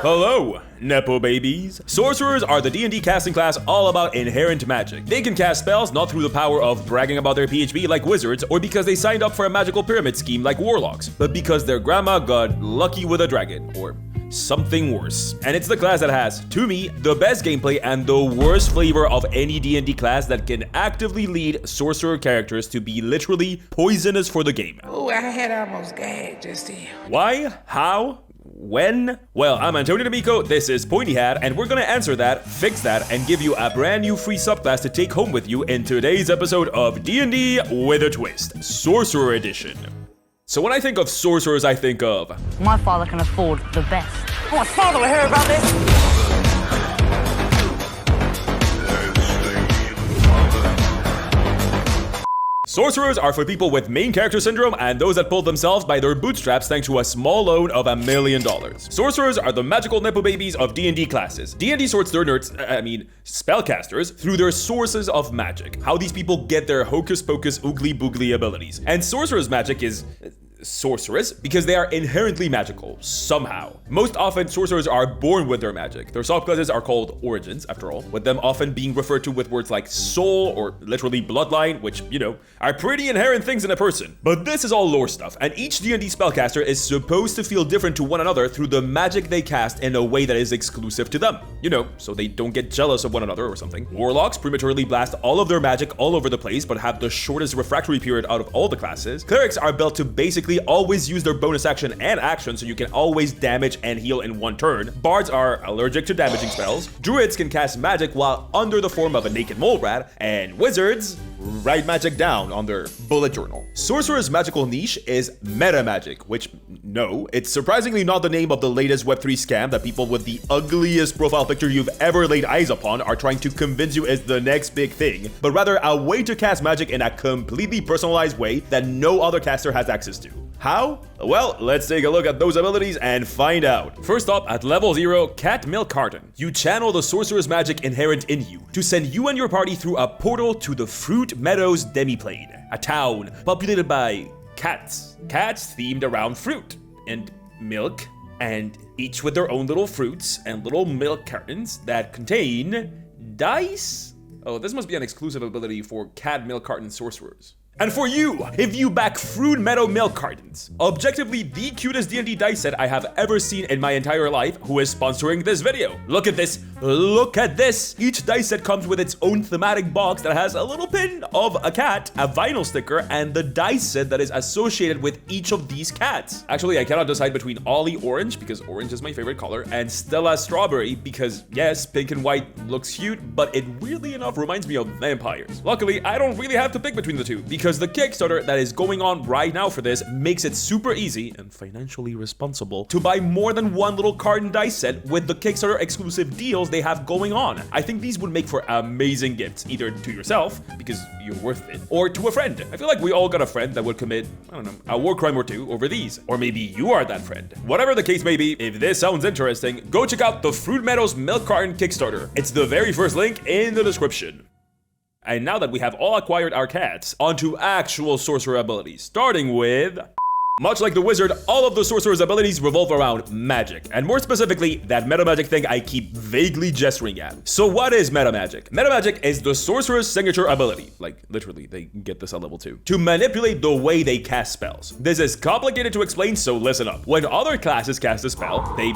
Hello, Nepo babies. Sorcerers are the D&D casting class all about inherent magic. They can cast spells not through the power of bragging about their PHP like wizards, or because they signed up for a magical pyramid scheme like warlocks, but because their grandma got lucky with a dragon, or something worse. And it's the class that has, to me, the best gameplay and the worst flavor of any D&D class that can actively lead sorcerer characters to be literally poisonous for the game. Oh, I had almost gagged just then. Why? How? When? Well, I'm Antonio D'Amico, this is Pointy Hat, and we're gonna answer that, fix that, and give you a brand new free subclass to take home with you in today's episode of D&D with a Twist, Sorcerer Edition. So when I think of sorcerers, I think of... My father can afford the best. My father will hear about this. Sorcerers are for people with main character syndrome and those that pulled themselves by their bootstraps thanks to a small loan of $1 million. Sorcerers are the magical Nepo babies of D&D classes. D&D sorts their spellcasters through their sources of magic, how these people get their hocus pocus oogly boogly abilities. And sorcerers' magic is... sorceress because they are inherently magical, somehow. Most often, sorcerers are born with their magic. Their subclasses are called origins, after all, with them often being referred to with words like soul or literally bloodline, which, you know, are pretty inherent things in a person. But this is all lore stuff, and each D&D spellcaster is supposed to feel different to one another through the magic they cast in a way that is exclusive to them. You know, so they don't get jealous of one another or something. Warlocks prematurely blast all of their magic all over the place, but have the shortest refractory period out of all the classes. Clerics are built to basically always use their bonus action and action, so you can always damage and heal in one turn. Bards are allergic to damaging spells. Druids can cast magic while under the form of a naked mole rat, and wizards write magic down on their bullet journal. Sorcerer's magical niche is meta magic, which, no, it's surprisingly not the name of the latest Web3 scam that people with the ugliest profile picture you've ever laid eyes upon are trying to convince you is the next big thing, but rather a way to cast magic in a completely personalized way that no other caster has access to. How? Well, let's take a look at those abilities and find out. First up, at level 0, Cat Milk Carton. You channel the sorcerer's magic inherent in you to send you and your party through a portal to the Meadows demiplane, a town populated by cats. Cats themed around fruit and milk, and each with their own little fruits and little milk cartons that contain dice? Oh, this must be an exclusive ability for Cat Milk Carton sorcerers. And for you, if you back Fruit Meadow Milk Cartons, objectively the cutest D&D dice set I have ever seen in my entire life, who is sponsoring this video. Look at this, look at this. Each dice set comes with its own thematic box that has a little pin of a cat, a vinyl sticker, and the dice set that is associated with each of these cats. Actually, I cannot decide between Ollie Orange, because orange is my favorite color, and Stella Strawberry, because yes, pink and white looks cute, but it weirdly enough reminds me of vampires. Luckily, I don't really have to pick between the two, because the Kickstarter that is going on right now for this makes it super easy and financially responsible to buy more than one little carton dice set with the Kickstarter exclusive deals they have going on. I think these would make for amazing gifts, either to yourself, because you're worth it, or to a friend. I feel like we all got a friend that would commit, I don't know, a war crime or two over these. Or maybe you are that friend. Whatever the case may be, if this sounds interesting, go check out the Fruit Meadows Milk Carton Kickstarter. It's the very first link in the description. And now that we have all acquired our cats, onto actual sorcerer abilities, starting with... Much like the wizard, all of the sorcerer's abilities revolve around magic, and more specifically, that meta magic thing I keep vaguely gesturing at. So what is meta magic? Meta magic is the sorcerer's signature ability, like literally, they get this at level 2, to manipulate the way they cast spells. This is complicated to explain, so listen up. When other classes cast a spell, they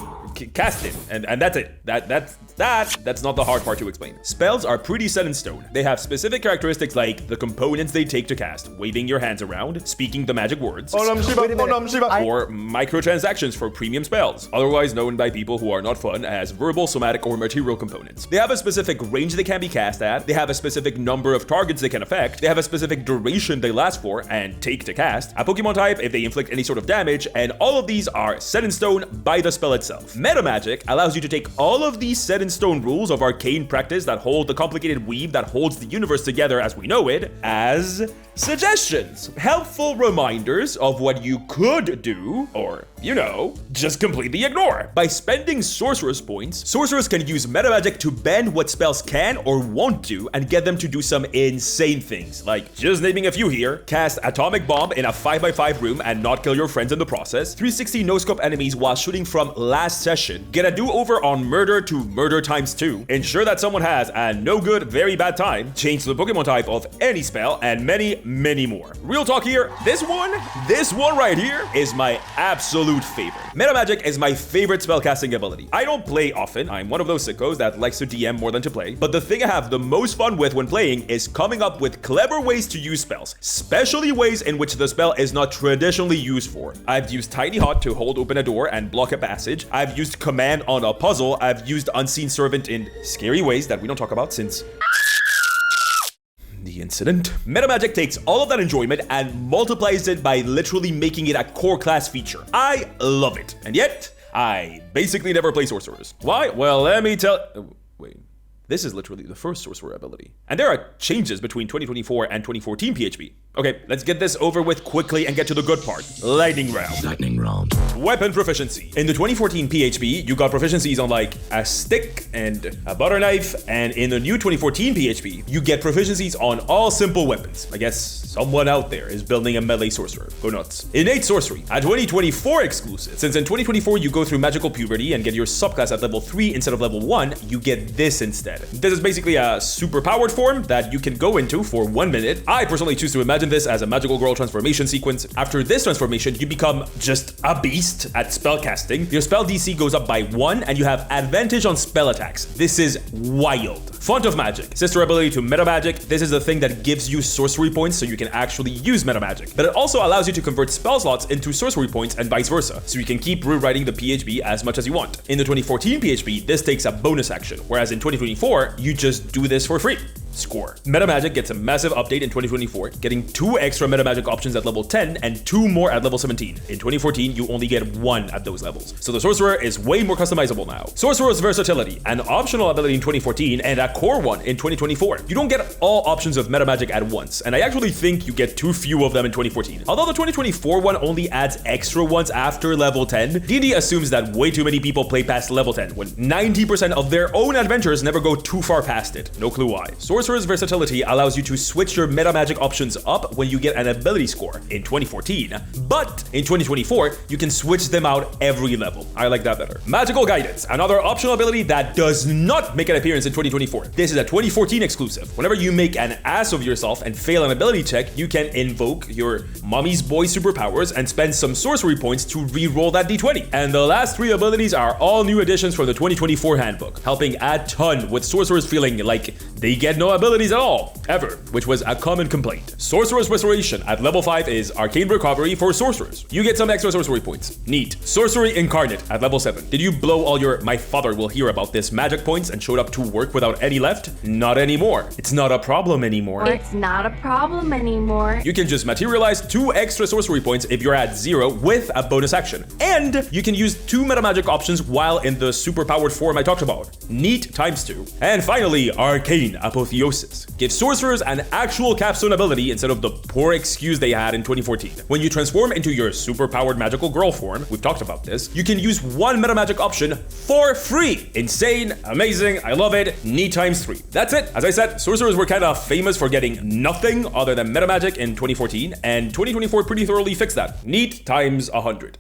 cast it, and that's it. That's not the hard part to explain. Spells are pretty set in stone. They have specific characteristics like the components they take to cast, waving your hands around, speaking the magic words, or microtransactions for premium spells, otherwise known by people who are not fun as verbal, somatic, or material components. They have a specific range they can be cast at, they have a specific number of targets they can affect, they have a specific duration they last for and take to cast, a Pokemon type if they inflict any sort of damage, and all of these are set in stone by the spell itself. Meta magic allows you to take all of these set in stone rules of arcane practice that hold the complicated weave that holds the universe together as we know it as suggestions, helpful reminders of what you could do, or, you know, just completely ignore. By spending Sorcerer's points, Sorcerers can use meta magic to bend what spells can or won't do and get them to do some insane things, like just naming a few here: cast Atomic Bomb in a 5x5 room and not kill your friends in the process, 360 no-scope enemies while shooting from last session, get a do-over on murder to murder ×2, ensure that someone has a no good, very bad time, change the Pokemon type of any spell, and many, many more. Real talk here, this one right here is my absolute favorite. Meta Magic is my favorite spellcasting ability. I don't play often, I'm one of those sickos that likes to DM more than to play, but the thing I have the most fun with when playing is coming up with clever ways to use spells, especially ways in which the spell is not traditionally used for. I've used Tiny Hot to hold open a door and block a passage, I've used Command on a puzzle, I've used Unseen Servant in scary ways that we don't talk about since the incident. Meta Magic takes all of that enjoyment and multiplies it by literally making it a core class feature. I love it. And yet, I basically never play Sorcerers. Why? Well, let me tell... wait. This is literally the first Sorcerer ability. And there are changes between 2024 and 2014 PHP. Okay, let's get this over with quickly and get to the good part. Lightning round. Lightning round. Weapon proficiency. In the 2014 PHP, you got proficiencies on like a stick and a butter knife, and in the new 2014 PHP, you get proficiencies on all simple weapons. I guess someone out there is building a melee sorcerer. Go nuts. Innate sorcery, a 2024 exclusive. Since in 2024 you go through magical puberty and get your subclass at level 3 instead of level 1, you get this instead. This is basically a super powered form that you can go into for 1 minute. I personally choose to imagine this as a magical girl transformation sequence. After this transformation, you become just a beast at spellcasting. Your spell DC goes up by 1 and you have advantage on spell attacks. This is wild. Font of Magic, sister ability to Meta Magic. This is the thing that gives you sorcery points so you can actually use Meta Magic. But it also allows you to convert spell slots into sorcery points and vice versa, so you can keep rewriting the PHP as much as you want. In the 2014 PHP, this takes a bonus action, whereas in 2024, you just do this for free. Score. Meta Magic gets a massive update in 2024, getting 2 extra Meta Magic options at level 10 and 2 more at level 17. In 2014, you only get 1 at those levels. So the Sorcerer is way more customizable now. Sorcerer's Versatility, an optional ability in 2014 and a core one in 2024. You don't get all options of Meta Magic at once, and I actually think you get too few of them in 2014. Although the 2024 one only adds extra ones after level 10, D&D assumes that way too many people play past level 10, when 90% of their own adventures never go too far past it. No clue why. Sorcerer's Versatility allows you to switch your Meta Magic options up when you get an ability score in 2014, but in 2024, you can switch them out every level. I like that better. Magical Guidance, another optional ability that does not make an appearance in 2024. This is a 2014 exclusive. Whenever you make an ass of yourself and fail an ability check, you can invoke your mommy's boy superpowers and spend some sorcery points to re-roll that d20. And the last 3 abilities are all new additions for the 2024 handbook, helping a ton with sorcerers feeling like they get no abilities at all, ever, which was a common complaint. Sorcerer's Restoration at level 5 is Arcane Recovery for sorcerers. You get some extra sorcery points. Neat. Sorcery Incarnate at level 7. Did you blow all your "my father will hear about this" magic points and showed up to work without any left? Not anymore. It's not a problem anymore. It's not a problem anymore. You can just materialize 2 extra sorcery points if you're at 0 with a bonus action. And you can use 2 meta magic options while in the super powered form I talked about. Neat ×2. And finally, Arcane Apotheosis. Give sorcerers an actual capstone ability instead of the poor excuse they had in 2014. When you transform into your super powered magical girl form, we've talked about this, you can use 1 meta magic option for free. Insane, amazing, I love it, neat ×3. That's it. As I said, sorcerers were kind of famous for getting nothing other than meta magic in 2014, and 2024 pretty thoroughly fixed that. Neat ×100.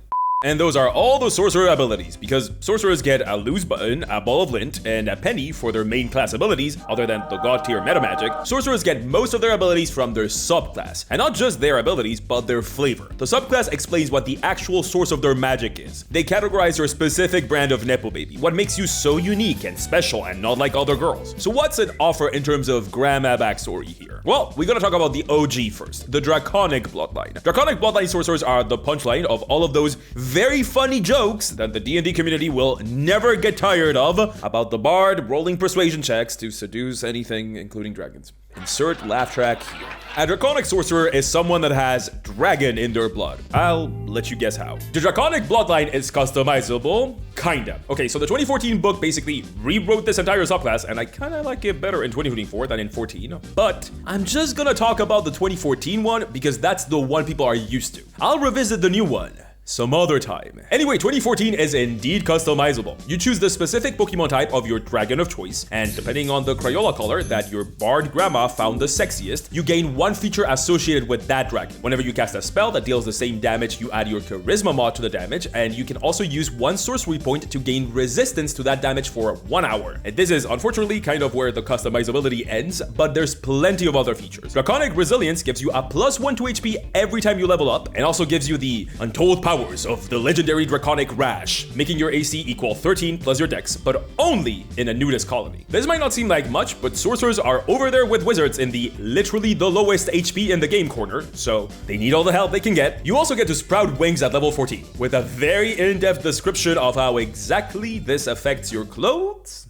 And those are all the sorcerer abilities, because sorcerers get a lose button, a ball of lint, and a penny for their main class abilities, other than the god tier meta magic. Sorcerers get most of their abilities from their subclass, and not just their abilities, but their flavor. The subclass explains what the actual source of their magic is. They categorize your specific brand of Nepo baby, what makes you so unique and special and not like other girls. So what's it offer in terms of grandma backstory here? Well, we gotta talk about the OG first, the Draconic Bloodline. Draconic Bloodline sorcerers are the punchline of all of those very funny jokes that the D&D community will never get tired of about the bard rolling persuasion checks to seduce anything, including dragons. Insert laugh track here. A draconic sorcerer is someone that has dragon in their blood. I'll let you guess how. The draconic bloodline is customizable, kinda. Okay, so the 2014 book basically rewrote this entire subclass, and I kinda like it better in 2024 than in 14. But I'm just gonna talk about the 2014 one because that's the one people are used to. I'll revisit the new one some other time. Anyway, 2014 is indeed customizable. You choose the specific Pokemon type of your dragon of choice, and depending on the Crayola color that your bard grandma found the sexiest, you gain one feature associated with that dragon. Whenever you cast a spell that deals the same damage, you add your charisma mod to the damage, and you can also use one sorcery point to gain resistance to that damage for 1 hour. And this is unfortunately kind of where the customizability ends, but there's plenty of other features. Draconic Resilience gives you a +1 to HP every time you level up, and also gives you the untold powers of the legendary Draconic Rash, making your AC equal 13 plus your dex, but only in a nudist colony. This might not seem like much, but sorcerers are over there with wizards in the literally the lowest HP in the game corner, so they need all the help they can get. You also get to sprout wings at level 14, with a very in-depth description of how exactly this affects your clothes.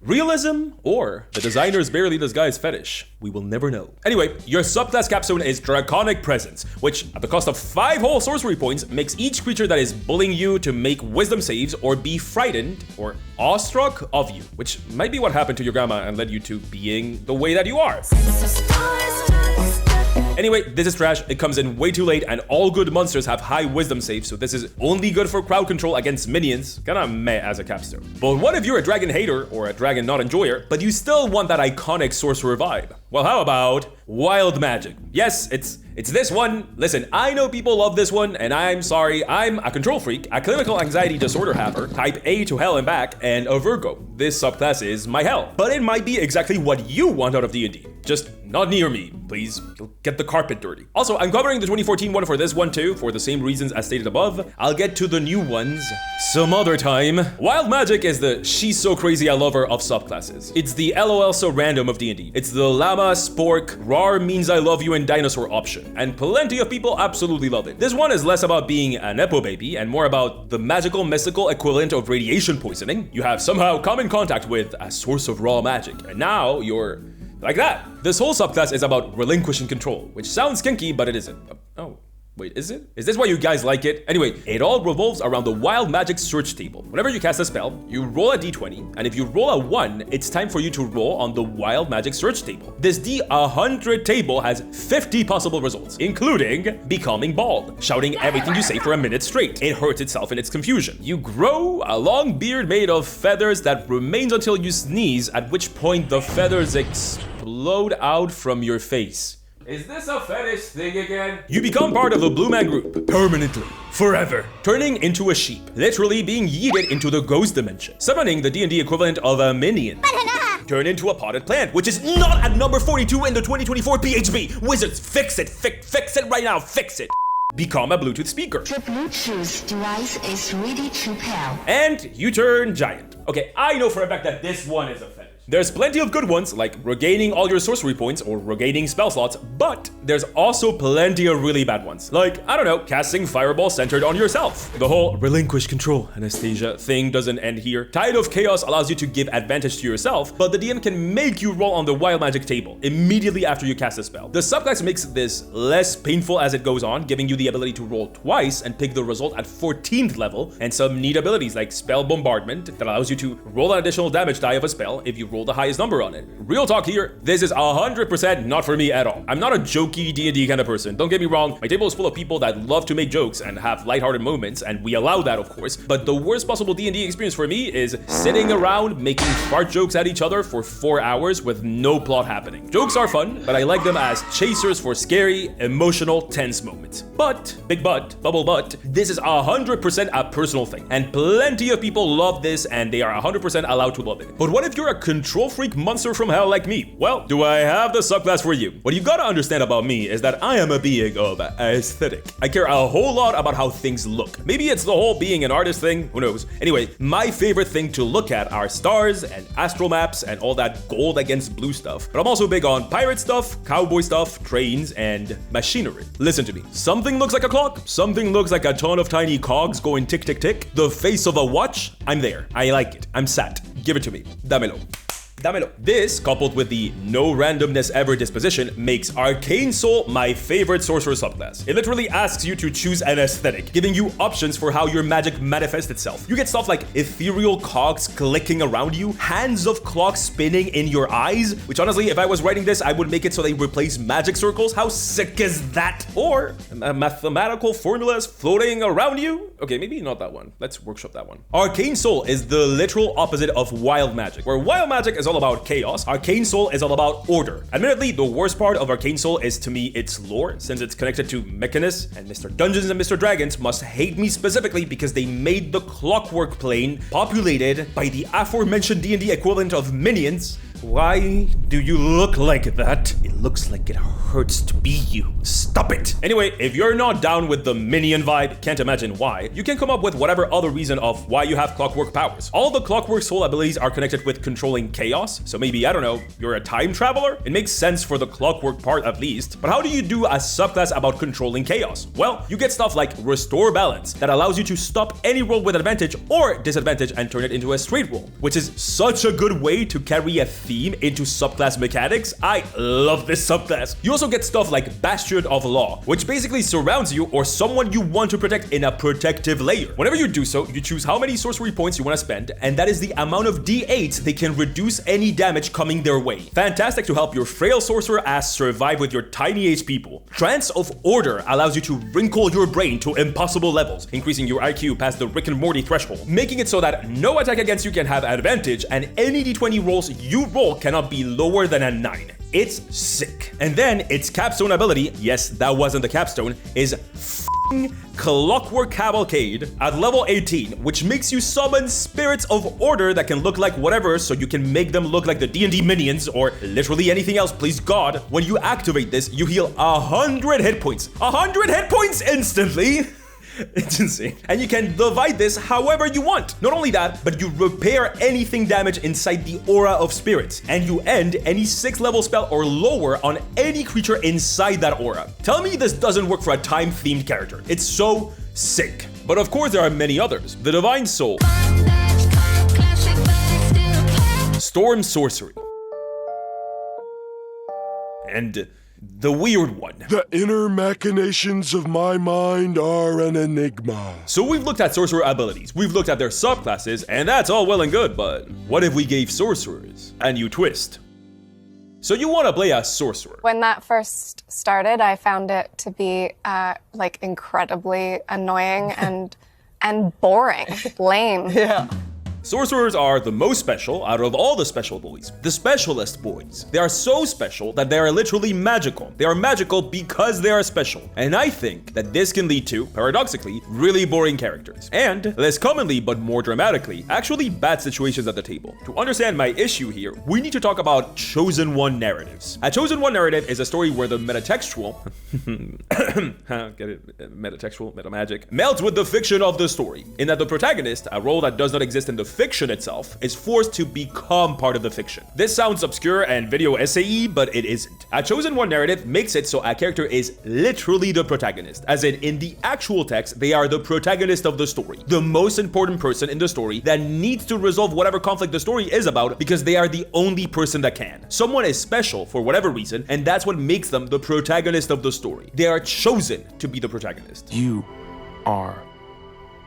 Realism or the designer's barely disguised fetish? We will never know. Anyway, your subclass capstone is Draconic Presence, which at the cost of 5 whole sorcery points makes each creature that is bullying you to make wisdom saves or be frightened or awestruck of you, which might be what happened to your grandma and led you to being the way that you are. Anyway, this is trash. It comes in way too late, and all good monsters have high wisdom saves, so this is only good for crowd control against minions. Kinda meh as a capstone. But what if you're a dragon hater or a dragon not enjoyer, but you still want that iconic sorcerer vibe? Well, how about Wild Magic? Yes, it's this one. Listen, I know people love this one, and I'm sorry, I'm a control freak, a clinical anxiety disorder haver, type A to hell and back, and a Virgo. This subclass is my hell. But it might be exactly what you want out of D&D. Just not near me, please. You'll get the carpet dirty. Also, I'm covering the 2014 one for this one too, for the same reasons as stated above. I'll get to the new ones some other time. Wild Magic is the she's so crazy I love her of subclasses. It's the LOL so random of D&D. It's the llama, spork, rar means I love you, and dinosaur option. And plenty of people absolutely love it. This one is less about being a nepo baby and more about the magical, mystical equivalent of radiation poisoning. You have somehow come in contact with a source of raw magic, and now you're like that. This whole subclass is about relinquishing control, which sounds kinky, but it isn't. Oh. Wait, is it? Is this why you guys like it? Anyway, it all revolves around the Wild Magic search table. Whenever you cast a spell, you roll a d20, and if you roll a 1, it's time for you to roll on the Wild Magic search table. This D100 table has 50 possible results, including becoming bald, shouting everything you say for a minute straight. It hurts itself in its confusion. You grow a long beard made of feathers that remains until you sneeze, at which point the feathers explode out from your face. Is this a fetish thing again? You become part of the Blue Man Group, permanently, forever, turning into a sheep, literally being yeeted into the ghost dimension, summoning the D&D equivalent of a minion. Turn into a potted plant, which is not at number 42 in the 2024 PHB. Wizards, fix it, fix it right now, fix it. Become a Bluetooth speaker. The Bluetooth device is ready to pair. And you turn giant. Okay, I know for a fact that this one is a fetish. There's plenty of good ones, like regaining all your sorcery points or regaining spell slots, but there's also plenty of really bad ones. Like, I don't know, casting Fireball centered on yourself. The whole relinquish control, Anastasia thing doesn't end here. Tide of Chaos allows you to give advantage to yourself, but the DM can make you roll on the Wild Magic table immediately after you cast a spell. The subclass makes this less painful as it goes on, giving you the ability to roll twice and pick the result at 14th level, and some neat abilities like Spell Bombardment that allows you to roll an additional damage die of a spell if you roll the highest number on it. Real talk here, this is 100% not for me at all. I'm not a jokey D&D kind of person, don't get me wrong. My table is full of people that love to make jokes and have lighthearted moments, and we allow that, of course, but the worst possible D&D experience for me is sitting around making fart jokes at each other for 4 hours with no plot happening. Jokes are fun, but I like them as chasers for scary, emotional, tense moments. But, big but, bubble but, this is 100% a personal thing, and plenty of people love this, and they are 100% allowed to love it. But what if you're a control freak monster from hell like me? Well, do I have the subclass for you? What you gotta understand about me is that I am a being of aesthetic. I care a whole lot about how things look. Maybe it's the whole being an artist thing, who knows? Anyway, my favorite thing to look at are stars and astral maps and all that gold against blue stuff. But I'm also big on pirate stuff, cowboy stuff, trains, and machinery. Listen to me. Something looks like a clock, something looks like a ton of tiny cogs going tick tick tick. The face of a watch, I'm there. I like it. I'm sat. Give it to me. Dámelo. Dámelo. This, coupled with the no randomness ever disposition, makes Arcane Soul my favorite sorcerer subclass. It literally asks you to choose an aesthetic, giving you options for how your magic manifests itself. You get stuff like ethereal cogs clicking around you, hands of clocks spinning in your eyes, which honestly, if I was writing this, I would make it so they replace magic circles. How sick is that? Or mathematical formulas floating around you. Okay, maybe not that one. Let's workshop that one. Arcane Soul is the literal opposite of wild magic, where wild magic is all about chaos. Arcane Soul is all about order. Admittedly, the worst part of Arcane Soul is to me its lore, since it's connected to Mechanus, and Mr. Dungeons and Mr. Dragons must hate me specifically because they made the clockwork plane populated by the aforementioned D&D equivalent of minions. Why do you look like that? It looks like it hurts to be you. Stop it! Anyway, if you're not down with the minion vibe, can't imagine why, you can come up with whatever other reason of why you have clockwork powers. All the clockwork soul abilities are connected with controlling chaos, so maybe, I don't know, you're a time traveler? It makes sense for the clockwork part at least, but how do you do a subclass about controlling chaos? Well, you get stuff like Restore Balance, that allows you to stop any roll with advantage or disadvantage and turn it into a straight roll, which is such a good way to carry a theme into subclass mechanics. I love this subclass. You also get stuff like Bastion of Law, which basically surrounds you or someone you want to protect in a protective layer. Whenever you do so, you choose how many sorcery points you want to spend, and that is the amount of d8s they can reduce any damage coming their way. Fantastic to help your frail sorcerer ass survive with your tiny HP pool. Trance of Order allows you to wrinkle your brain to impossible levels, increasing your IQ past the Rick and Morty threshold, making it so that no attack against you can have advantage, and any d20 rolls you roll cannot be lower than a 9. It's sick. And then its capstone ability, yes, that wasn't the capstone, is Clockwork Cavalcade at level 18, which makes you summon spirits of order that can look like whatever, so you can make them look like the D&D minions or literally anything else, please God. When you activate this, you heal 100 hit points. 100 hit points instantly! It's insane. And you can divide this however you want. Not only that, but you repair anything damaged inside the aura of spirits, and you end any 6th level spell or lower on any creature inside that aura. Tell me this doesn't work for a time-themed character. It's so sick. But of course there are many others. The Divine Soul, Storm Sorcery, and the weird one. The inner machinations of my mind are an enigma. So we've looked at sorcerer abilities, we've looked at their subclasses, and that's all well and good, but what if we gave sorcerers a new twist? So you want to play a sorcerer. When that first started, I found it to be like incredibly annoying and boring, lame. Yeah. Sorcerers are the most special out of all the special boys. The specialist boys. They are so special that they are literally magical. They are magical because they are special. And I think that this can lead to, paradoxically, really boring characters. And, less commonly but more dramatically, actually bad situations at the table. To understand my issue here, we need to talk about Chosen One narratives. A Chosen One narrative is a story where the metatextual, get it, metatextual, metamagic, melds with the fiction of the story, in that the protagonist, a role that does not exist in the fiction itself, is forced to become part of the fiction. This sounds obscure and video essay-y, but it isn't. A Chosen One narrative makes it so a character is literally the protagonist, as in the actual text, they are the protagonist of the story, the most important person in the story that needs to resolve whatever conflict the story is about because they are the only person that can. Someone is special for whatever reason, and that's what makes them the protagonist of the story. They are chosen to be the protagonist. You are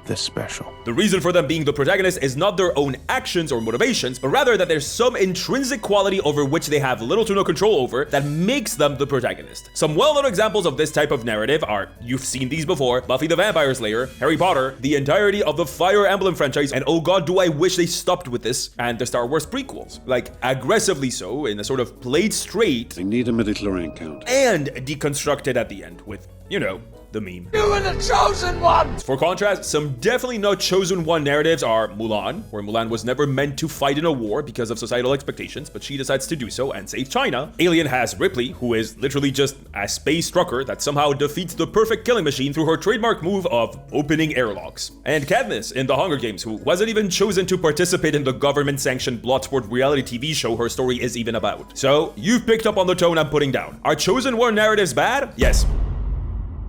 the special. The reason for them being the protagonist is not their own actions or motivations, but rather that there's some intrinsic quality over which they have little to no control over that makes them the protagonist. Some well-known examples of this type of narrative are, you've seen these before, Buffy the Vampire Slayer, Harry Potter, the entirety of the Fire Emblem franchise, and oh god do I wish they stopped with this, and the Star Wars prequels. Like, aggressively so, in a sort of played straight, I need a midichlorian count, and deconstructed at the end with, you know, the meme. You were the chosen one! For contrast, some definitely not chosen one narratives are Mulan, where Mulan was never meant to fight in a war because of societal expectations, but she decides to do so and save China. Alien has Ripley, who is literally just a space trucker that somehow defeats the perfect killing machine through her trademark move of opening airlocks. And Katniss in The Hunger Games, who wasn't even chosen to participate in the government-sanctioned Bloodsport reality TV show her story is even about. So, you've picked up on the tone I'm putting down. Are chosen one narratives bad? Yes.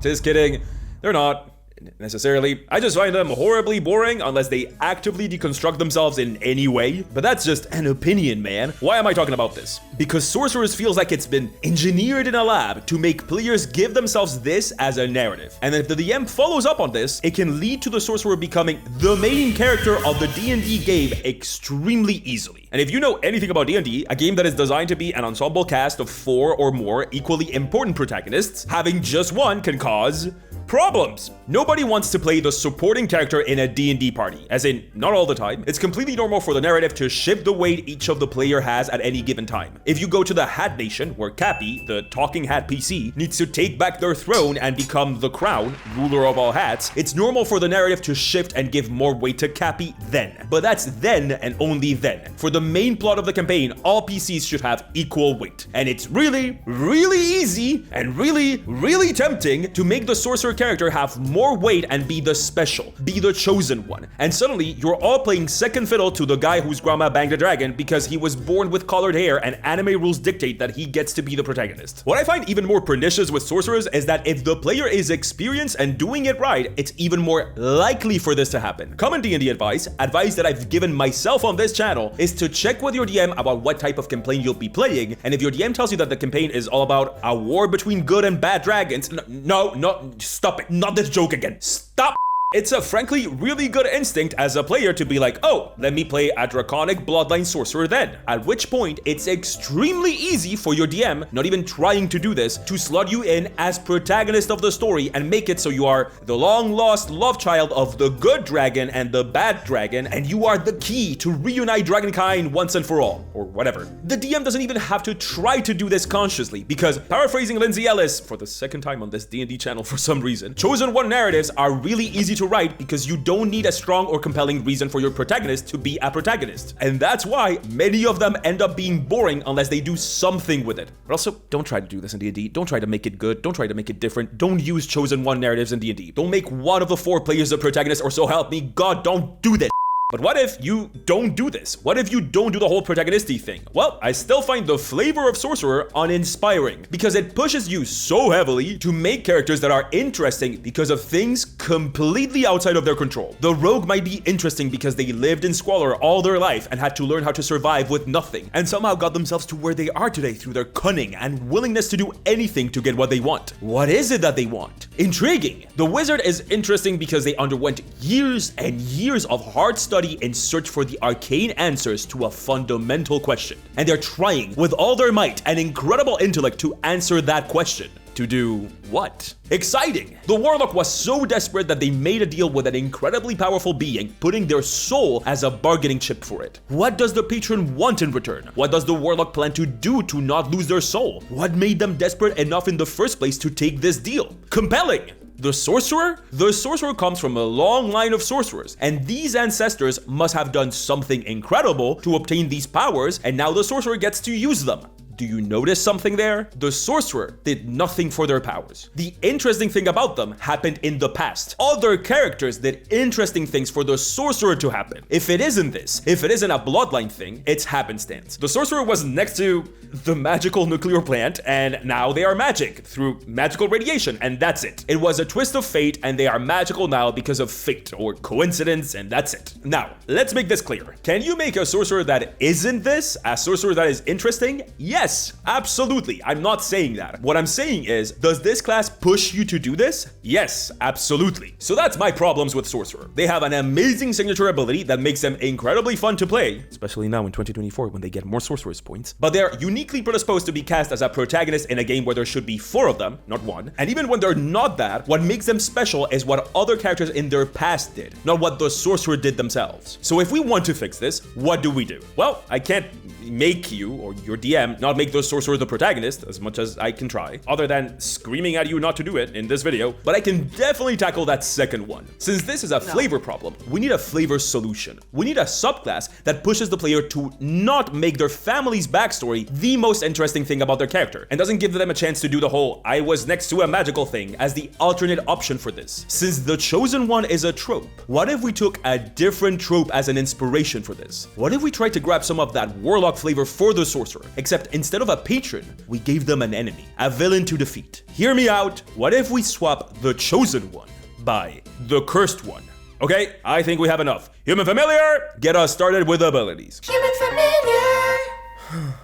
Just kidding. They're not necessarily. I just find them horribly boring unless they actively deconstruct themselves in any way. But that's just an opinion, man. Why am I talking about this? Because Sorcerers feels like it's been engineered in a lab to make players give themselves this as a narrative. And if the DM follows up on this, it can lead to the Sorcerer becoming the main character of the D&D game extremely easily. And if you know anything about D&D, a game that is designed to be an ensemble cast of 4 or more equally important protagonists, having just one can cause problems. Nobody wants to play the supporting character in a D&D party, as in, not all the time. It's completely normal for the narrative to shift the weight each of the player has at any given time. If you go to the Hat Nation, where Cappy, the talking hat PC, needs to take back their throne and become the crown, ruler of all hats, it's normal for the narrative to shift and give more weight to Cappy then. But that's then and only then. For the main plot of the campaign, all PCs should have equal weight. And it's really, really easy and really, really tempting to make the Sorcerer character have more weight and be the special, be the chosen one. And suddenly, you're all playing second fiddle to the guy whose grandma banged a dragon because he was born with colored hair and anime rules dictate that he gets to be the protagonist. What I find even more pernicious with Sorcerers is that if the player is experienced and doing it right, it's even more likely for this to happen. Common D&D advice that I've given myself on this channel, is to check with your DM about what type of campaign you'll be playing, and if your DM tells you that the campaign is all about a war between good and bad dragons, no, stop it. Not this joke again. Stop. It's a frankly really good instinct as a player to be like, oh, let me play a draconic bloodline sorcerer then. At which point, it's extremely easy for your DM, not even trying to do this, to slot you in as protagonist of the story and make it so you are the long-lost love child of the good dragon and the bad dragon, and you are the key to reunite dragonkind once and for all, or whatever. The DM doesn't even have to try to do this consciously, because, paraphrasing Lindsay Ellis for the second time on this D&D channel for some reason, chosen one narratives are really easy to write because you don't need a strong or compelling reason for your protagonist to be a protagonist. And that's why many of them end up being boring unless they do something with it. But also, don't try to do this in D&D. Don't try to make it good. Don't try to make it different. Don't use chosen one narratives in D&D. Don't make one of the 4 players the protagonist, or so help me God, don't do this. But what if you don't do this? What if you don't do the whole protagonisty thing? Well, I still find the flavor of Sorcerer uninspiring because it pushes you so heavily to make characters that are interesting because of things completely outside of their control. The rogue might be interesting because they lived in squalor all their life and had to learn how to survive with nothing, and somehow got themselves to where they are today through their cunning and willingness to do anything to get what they want. What is it that they want? Intriguing. The wizard is interesting because they underwent years and years of hard study in search for the arcane answers to a fundamental question. And they're trying with all their might and incredible intellect to answer that question. To do what? Exciting! The warlock was so desperate that they made a deal with an incredibly powerful being, putting their soul as a bargaining chip for it. What does the patron want in return? What does the warlock plan to do to not lose their soul? What made them desperate enough in the first place to take this deal? Compelling! The Sorcerer? The Sorcerer comes from a long line of sorcerers, and these ancestors must have done something incredible to obtain these powers, and now the Sorcerer gets to use them. Do you notice something there? The Sorcerer did nothing for their powers. The interesting thing about them happened in the past. Other characters did interesting things for the Sorcerer to happen. If it isn't this, if it isn't a bloodline thing, it's happenstance. The Sorcerer was next to the magical nuclear plant, and now they are magic through magical radiation, and that's it. It was a twist of fate, and they are magical now because of fate or coincidence, and that's it. Now, let's make this clear. Can you make a Sorcerer that isn't this, a Sorcerer that is interesting? Yes. Yes, absolutely. I'm not saying that. What I'm saying is, does this class push you to do this? Yes, absolutely. So that's my problems with Sorcerer. They have an amazing signature ability that makes them incredibly fun to play, especially now in 2024 when they get more Sorcerer's points. But they're uniquely predisposed to be cast as a protagonist in a game where there should be 4 of them, not 1. And even when they're not that, what makes them special is what other characters in their past did, not what the Sorcerer did themselves. So if we want to fix this, what do we do? Well, I can't make you, or your DM, not make the sorcerer the protagonist, as much as I can try, other than screaming at you not to do it in this video, but I can definitely tackle that second one. Since this is a flavor problem, we need a flavor solution. We need a subclass that pushes the player to not make their family's backstory the most interesting thing about their character, and doesn't give them a chance to do the whole "I was next to a magical" thing as the alternate option for this. Since the chosen one is a trope, what if we took a different trope as an inspiration for this? What if we tried to grab some of that warlock flavor for the sorcerer, except instead of a patron, we gave them an enemy, a villain to defeat? Hear me out. What if we swap the chosen one by the cursed one? Okay, I think we have enough. Human familiar, get us started with abilities. Human familiar.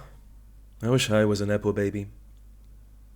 I wish I was an Epo baby.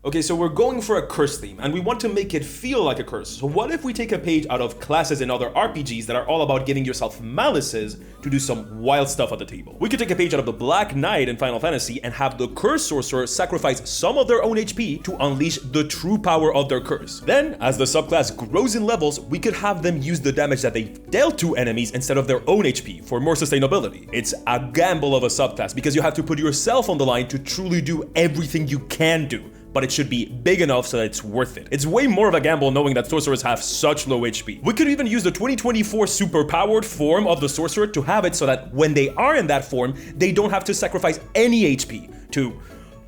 Okay, so we're going for a curse theme, and we want to make it feel like a curse. So what if we take a page out of classes and other RPGs that are all about giving yourself malices to do some wild stuff at the table? We could take a page out of the Black Knight in Final Fantasy and have the cursed sorcerer sacrifice some of their own HP to unleash the true power of their curse. Then, as the subclass grows in levels, we could have them use the damage that they dealt to enemies instead of their own HP for more sustainability. It's a gamble of a subclass because you have to put yourself on the line to truly do everything you can do, but it should be big enough so that it's worth it. It's way more of a gamble knowing that sorcerers have such low HP. We could even use the 2024 superpowered form of the sorcerer to have it so that when they are in that form, they don't have to sacrifice any HP to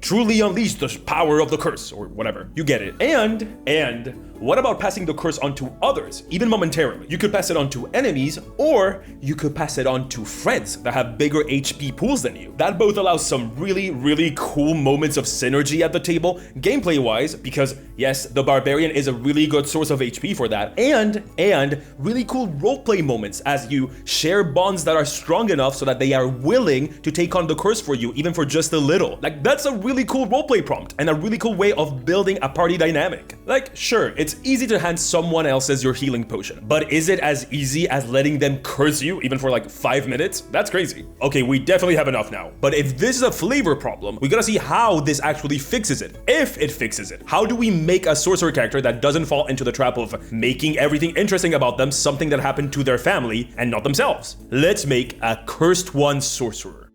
truly unleash the power of the curse, or whatever. You get it. And what about passing the curse on to others, even momentarily? You could pass it on to enemies, or you could pass it on to friends that have bigger HP pools than you. That both allows some really, really cool moments of synergy at the table, gameplay-wise, because yes, the barbarian is a really good source of HP for that, and really cool roleplay moments as you share bonds that are strong enough so that they are willing to take on the curse for you, even for just a little. Like, that's a really cool roleplay prompt, and a really cool way of building a party dynamic. Like, sure, it's easy to hand someone else as your healing potion, but is it as easy as letting them curse you even for like 5 minutes? That's crazy. Okay, we definitely have enough now, but if this is a flavor problem, we gotta see how this actually fixes it. If it fixes it, how do we make a sorcerer character that doesn't fall into the trap of making everything interesting about them something that happened to their family and not themselves? Let's make a cursed one sorcerer.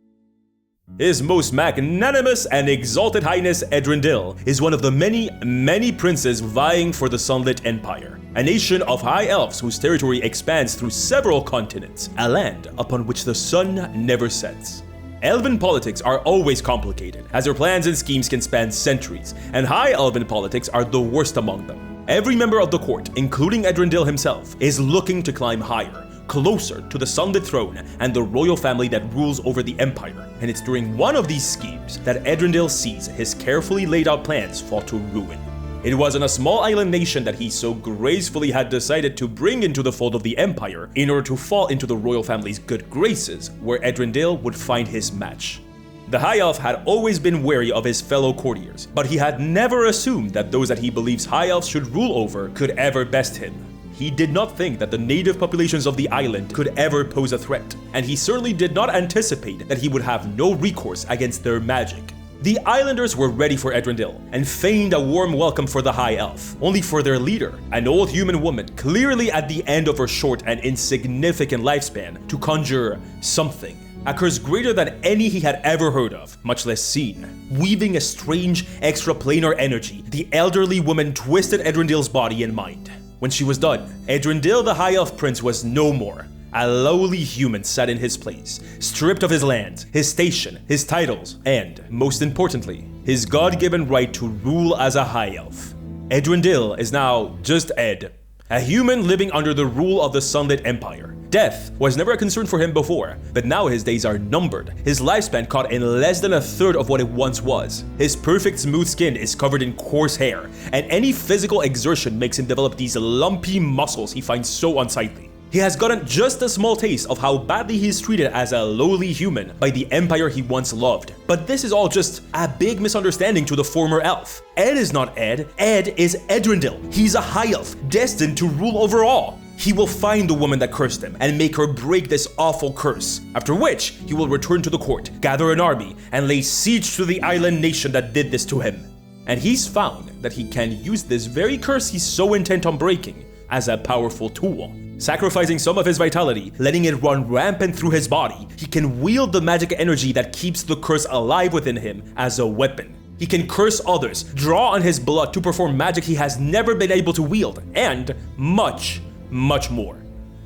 His most magnanimous and exalted highness Edrendil is one of the many princes vying for the Sunlit Empire, a nation of high elves whose territory expands through several continents, a land upon which the sun never sets. Elven politics are always complicated, as their plans and schemes can span centuries, and high elven politics are the worst among them. Every member of the court, including Edrendil himself, is looking to climb higher, closer to the Sunlit Throne and the royal family that rules over the Empire. And it's during one of these schemes that Edrendil sees his carefully laid out plans fall to ruin. It was on a small island nation that he so gracefully had decided to bring into the fold of the Empire in order to fall into the royal family's good graces, where Edrendil would find his match. The High Elf had always been wary of his fellow courtiers, but he had never assumed that those that he believes High Elves should rule over could ever best him. He did not think that the native populations of the island could ever pose a threat, and he certainly did not anticipate that he would have no recourse against their magic. The islanders were ready for Edrendil, and feigned a warm welcome for the High Elf, only for their leader, an old human woman clearly at the end of her short and insignificant lifespan, to conjure something. A curse greater than any he had ever heard of, much less seen. Weaving a strange, extraplanar energy, the elderly woman twisted Edrendil's body and mind. When she was done, Edrendil the High Elf Prince was no more. A lowly human sat in his place, stripped of his land, his station, his titles, and, most importantly, his God-given right to rule as a High Elf. Edrendil is now just Ed, a human living under the rule of the Sunlit Empire. Death was never a concern for him before, but now his days are numbered, his lifespan cut in less than a third of what it once was. His perfect smooth skin is covered in coarse hair, and any physical exertion makes him develop these lumpy muscles he finds so unsightly. He has gotten just a small taste of how badly he is treated as a lowly human by the empire he once loved. But this is all just a big misunderstanding to the former elf. Ed is not Ed is Edrendil. He's a High Elf, destined to rule over all. He will find the woman that cursed him and make her break this awful curse, after which he will return to the court, gather an army, and lay siege to the island nation that did this to him. And he's found that he can use this very curse he's so intent on breaking as a powerful tool. Sacrificing some of his vitality, letting it run rampant through his body, he can wield the magic energy that keeps the curse alive within him as a weapon. He can curse others, draw on his blood to perform magic he has never been able to wield, and much, much more.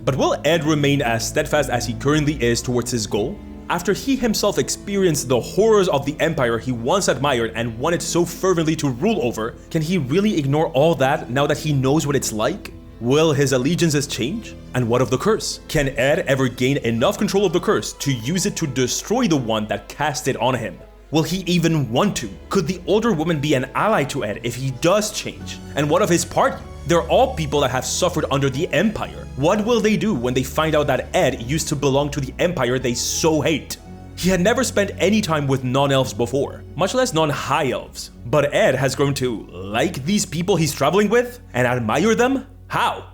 But will Ed remain as steadfast as he currently is towards his goal? After he himself experienced the horrors of the empire he once admired and wanted so fervently to rule over, can he really ignore all that now that he knows what it's like? Will his allegiances change? And what of the curse? Can Ed ever gain enough control of the curse to use it to destroy the one that cast it on him? Will he even want to? Could the older woman be an ally to Ed if he does change? And what of his party? They're all people that have suffered under the Empire. What will they do when they find out that Ed used to belong to the Empire they so hate? He had never spent any time with non-elves before, much less non-high elves. But Ed has grown to like these people he's traveling with and admire them? How?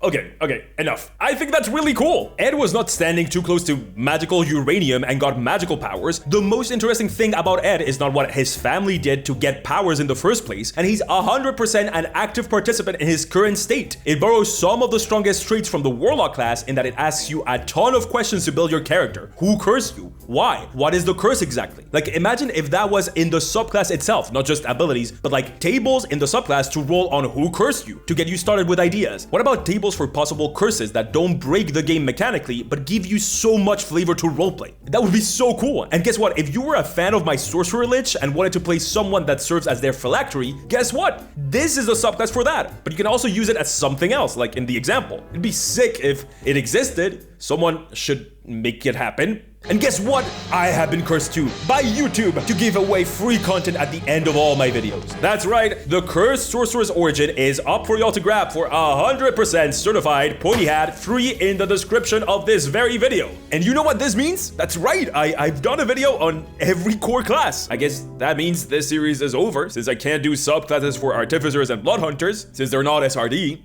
Okay, enough. I think that's really cool. Ed was not standing too close to magical uranium and got magical powers. The most interesting thing about Ed is not what his family did to get powers in the first place, and he's 100% an active participant in his current state. It borrows some of the strongest traits from the Warlock class in that it asks you a ton of questions to build your character. Who cursed you? Why? What is the curse exactly? Like, imagine if that was in the subclass itself, not just abilities, but like tables in the subclass to roll on who cursed you, to get you started with ideas. What about tables for possible curses that don't break the game mechanically, but give you so much flavor to roleplay? That would be so cool. And guess what? If you were a fan of my Sorcerer Lich and wanted to play someone that serves as their phylactery, guess what? This is a subclass for that. But you can also use it as something else, like in the example. It'd be sick if it existed. Someone should make it happen. And guess what? I have been cursed too by YouTube to give away free content at the end of all my videos. That's right, the Cursed Sorcerer's Origin is up for y'all to grab for 100% certified Pointy hat, free in the description of this very video. And you know what this means? That's right, I've done a video on every core class. I guess that means this series is over since I can't do subclasses for Artificers and Blood Hunters since they're not SRD.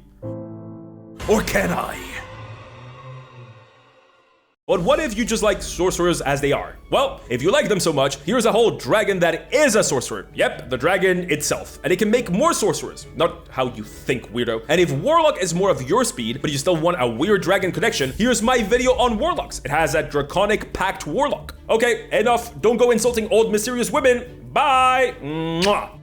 Or can I? But what if you just like sorcerers as they are? Well, if you like them so much, here's a whole dragon that is a sorcerer. Yep, the dragon itself. And it can make more sorcerers. Not how you think, weirdo. And if Warlock is more of your speed, but you still want a weird dragon connection, here's my video on Warlocks. It has a draconic pact Warlock. Okay, enough. Don't go insulting old mysterious women. Bye! Mwah.